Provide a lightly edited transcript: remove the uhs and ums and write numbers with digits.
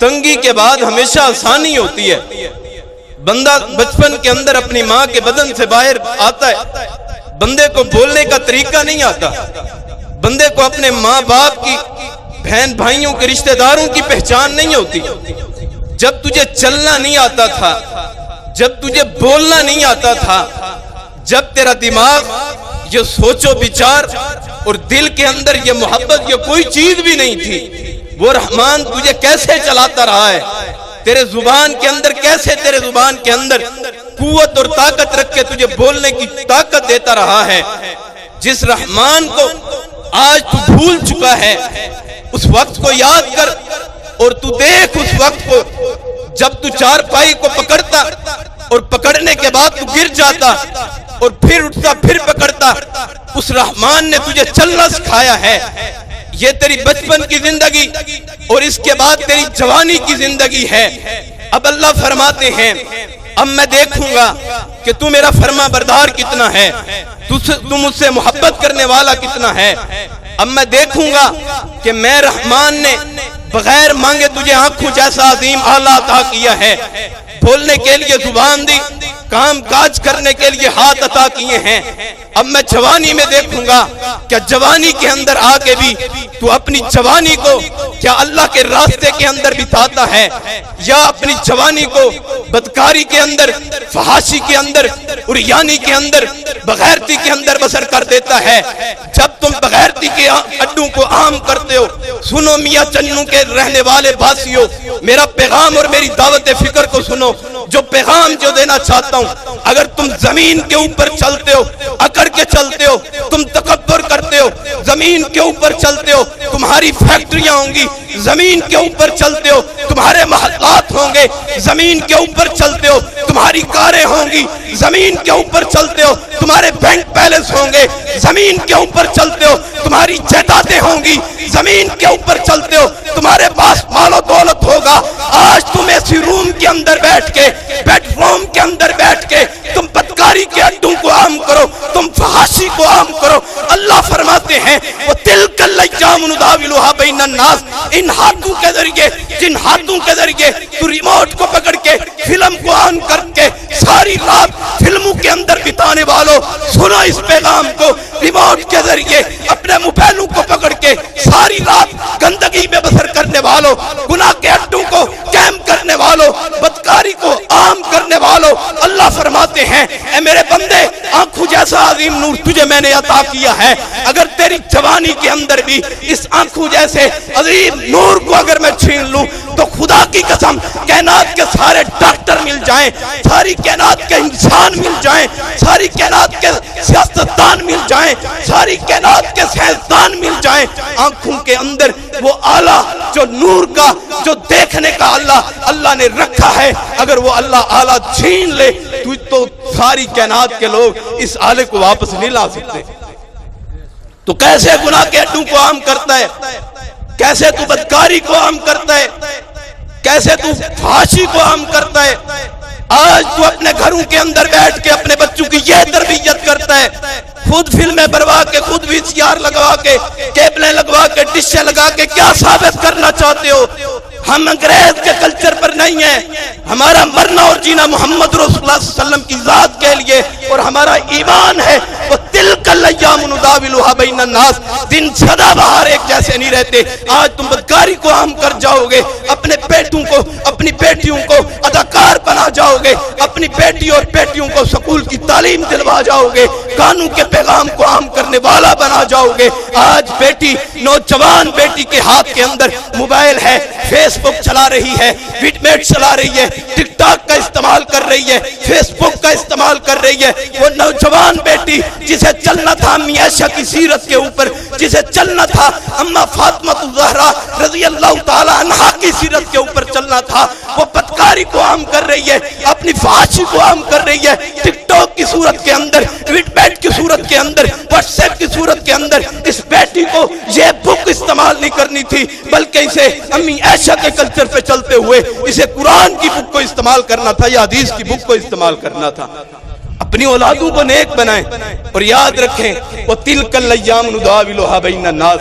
تنگی کے بعد ہمیشہ آسانی ہوتی ہے۔ بندہ بچپن کے اندر اپنی ماں کے بدن سے باہر آتا ہے، بندے کو بولنے کا طریقہ نہیں آتا، بندے کو اپنے ماں باپ کی، بہن بھائیوں کے، رشتہ داروں کی پہچان نہیں ہوتی۔ جب تجھے چلنا نہیں آتا تھا، جب تجھے بولنا نہیں آتا تھا، جب تیرا دماغ یہ سوچو بچار اور دل کے اندر یہ محبت یہ کوئی چیز بھی نہیں تھی، وہ رحمان تجھے کیسے چلاتا رہا ہے، تیرے زبان کے اندر کیسے، تیرے زبان کے اندر قوت اور طاقت رکھ کے تجھے بولنے کی طاقت دیتا رہا ہے۔ جس رحمان کو آج تو بھول چکا ہے، اس وقت کو یاد کر اور تو دیکھ اس وقت کو جب تو چارپائی کو پکڑتا اور پکڑنے کے بعد تو گر جاتا اور پھر اٹھتا پھر پکڑتا۔ اس رحمان نے تجھے چلنا سکھایا ہے۔ یہ تیری بچپن کی زندگی اور اس کے بعد تیری جوانی کی زندگی ہے۔ اب اللہ فرماتے ہیں اب میں دیکھوں گا کہ تو میرا فرما بردار کتنا ہے، تو مجھ سے محبت کرنے والا کتنا ہے۔ اب میں دیکھوں گا کہ میں رحمان نے بغیر مانگے تجھے آنکھوں جیسا عظیم آلہ عطا کیا ہے، بولنے کے لیے زبان دی، کام کاج کرنے کے لیے ہاتھ عطا کیے ہیں۔ اب میں جوانی میں دیکھوں گا کیا جوانی کے اندر آ کے بھی تو اپنی جوانی کو کیا اللہ کے راستے کے اندر بتاتا ہے، یا اپنی جوانی کو بدکاری کے اندر، فحاشی کے اندر، عریانی کے اندر، بغیرتی کے اندر بسر کر دیتا ہے۔ جب تم بغیرتی کے اڈوں کو عام کرتے ہو، سنو میاں چنوں کے رہنے والے باسیوں، میرا پیغام اور میری دعوت فکر کو سنو۔ جو پیغام جو دینا چاہتا ہوں، اگر تم زمین کے اوپر چلتے ہو، اکڑ کے چلتے ہو، تم تکبر کرتے ہو، زمین کے اوپر چلتے ہو تمہاری فیکٹریاں ہوں گی، زمین کے اوپر چلتے ہو تمہارے محلات ہوں گے، زمین کے اوپر چلتے ہو تمہاری کاریں ہوں گی، زمین کے اوپر چلتے ہو تمہارے بینک بیلنس ہوں گے، زمین کے اوپر چلتے ہو تمہاری جائیدادیں ہوں گی، زمین کے اوپر چلتے ہو تمہارے پاس مال و دولت ہوگا۔ آج تم ایسی روم کے اندر بیٹھ کے، بیڈ روم کے اندر بیٹھ کے تم بدکاری کے اڈوں کو عام کرو، تم فحاشی کو عام کرو۔ اللہ فرماتے ہیں وَتِلْكَ الْأَيَّامُ نُدَاوِلُهَا بَيْنَ النَّاسِ، ان ہاتھوں کے ذریعے، جن ہاتھوں کے ذریعے تو ریموٹ کو پکڑ کے فلم کو آن کر کے ساری رات فلموں کے اندر بتانے والوں، سنو اس پیغام کو۔ ریموٹ کے ذریعے اپنے موبائلوں کو پکڑ کے ساری رات گندگی میں بسر کرنے والوں، گناہ کے اڈوں کو قائم کرنے والوں، بدکاری کو عام کرنے والوں، اللہ فرماتے ہیں اے میرے بندے، آنکھوں جیسا عظیم نور تجھے میں نے عطا کیا ہے۔ اگر تیری جوانی کے اندر بھی اس آنکھوں جیسے عظیم نور کو اگر میں چھین لوں تو خدا کی قسم کائنات کے سارے ڈاکٹر مل جائیں، ساری کائنات کے انسان مل جائیں، ساری کائنات کے سیاستدان مل جائیں، ساری کائنات کے سائنسدان مل جائیں، آنکھوں کے اندر وہ آلہ جو نور کا، جو دیکھنے کا اللہ نے رکھا ہے، اگر وہ اللہ آلہ چھین لے تو ساری کائنات کے لوگ اس آلے کو واپس نہیں لا سکتے۔ تو کیسے گناہ کے اڈوں کو عام کرتا ہے، کیسے تو بدکاری کو عام کرتا ہے، کیسے تو فحاشی کو عام کرتا ہے۔ آج تو اپنے گھروں کے اندر بیٹھ کے اپنے بچوں کی یہ تربیت کرتا ہے، خود فلمیں بنوا کے، خود VCR لگوا کے، کیبلیں لگوا کے، ڈشیں لگا کے کیا ثابت کرنا چاہتے ہو؟ ہم انگریز کے کلچر پر نہیں ہیں، ہمارا مرنا اور جینا محمد رسول اللہ صلی اللہ علیہ وسلم کی ذات کے لیے اور ہمارا ایمان ہے۔ وَتِلْكَ الْأَيَّامُ نُدَاوِلُهَا بَيْنَ النَّاسِ، دن سدا بہار ایک جیسے نہیں رہتے۔ آج تم بدکاری کو عام کر جاؤ گے، اپنے بیٹوں کو، اپنی بیٹیوں کو اداکار بنا جاؤ گے، اپنی بیٹی اور بیٹیوں کو سکول کی تعلیم دلوا جاؤ گے، قانون کے پیغام کو عام کرنے والا بنا جاؤ گے۔ آج بیٹی، نوجوان بیٹی کے ہاتھ کے اندر موبائل ہے، فیس بک چلا رہی ہے، ویڈ میٹ چلا رہی ہے، ٹک ٹاک کا استعمال کر رہی ہے، فیس بک کا استعمال کر رہی ہے۔ وہ نوجوان بیٹی جسے چلنا تھا امی عائشہ کی سیرت کے اوپر، جسے چلنا تھا اما فاطمہ الزہرا رضی اللہ تعالی عنہا کی سیرت کے اوپر چلنا تھا، وہ بدکاری کو عام کر رہی ہے، اپنی فحاشی کو عام کر رہی ہے، ٹک ٹاک کی صورت کے اندر، ویڈ میٹ کی صورت کے اندر، واٹس ایپ کی صورت کے اندر۔ اس بیٹی کو یہ بک استعمال نہیں کرنی تھی، بلکہ اسے امی عائشہ کے کلچر پہ چلتے ہوئے اسے قرآن کی بک کو استعمال کرنا تھا یا حدیث کی بک کو استعمال کرنا تھا۔ اپنی اولادوں کو نیک بنائیں اور یاد رکھیں وَتِلْكَ الْأَيَّامُ نُدَاوِلُهَا بَيْنَ النَّاسِ،